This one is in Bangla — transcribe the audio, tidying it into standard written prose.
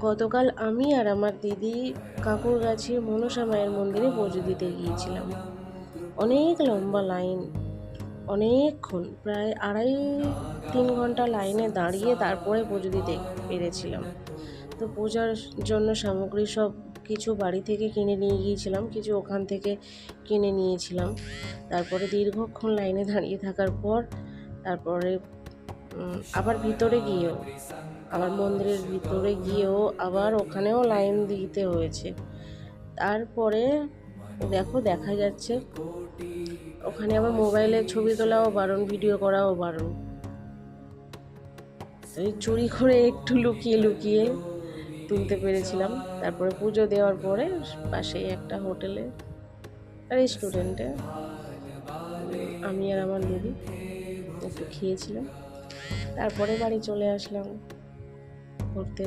গতকাল আমি আর আমার দিদি কাকুরগাছির মনসা মায়ের মন্দিরে পুজো দিতে গিয়েছিলাম। অনেক লম্বা লাইন, অনেকক্ষণ, প্রায় 2.5-3 ঘন্টা লাইনে দাঁড়িয়ে তারপরে পুজো দিতে পেরেছিলাম। তো পূজার জন্য সামগ্রী সব কিছু বাড়ি থেকে কিনে নিয়ে গিয়েছিলাম, কিছু ওখান থেকে কিনে নিয়েছিলাম। তারপরে দীর্ঘক্ষণ লাইনে দাঁড়িয়ে থাকার পর তারপরে আবার ভিতরে গিয়েও, আবার মন্দিরের ভিতরে গিয়েও আবার ওখানেও লাইন দিতে হয়েছে। তারপরে দেখো দেখা যাচ্ছে ওখানে আবার মোবাইলে ছবি তোলাও বারণ, ভিডিও করাও বারণ। ওই চুরি করে একটু লুকিয়ে লুকিয়ে তুলতে পেরেছিলাম। তারপরে পুজো দেওয়ার পরে পাশেই একটা হোটেলে, রেস্টুরেন্টে আমি আর আমার দিদি একটু খেয়েছিলাম। তারপরে বাড়ি চলে আসলাম ঘুরতে।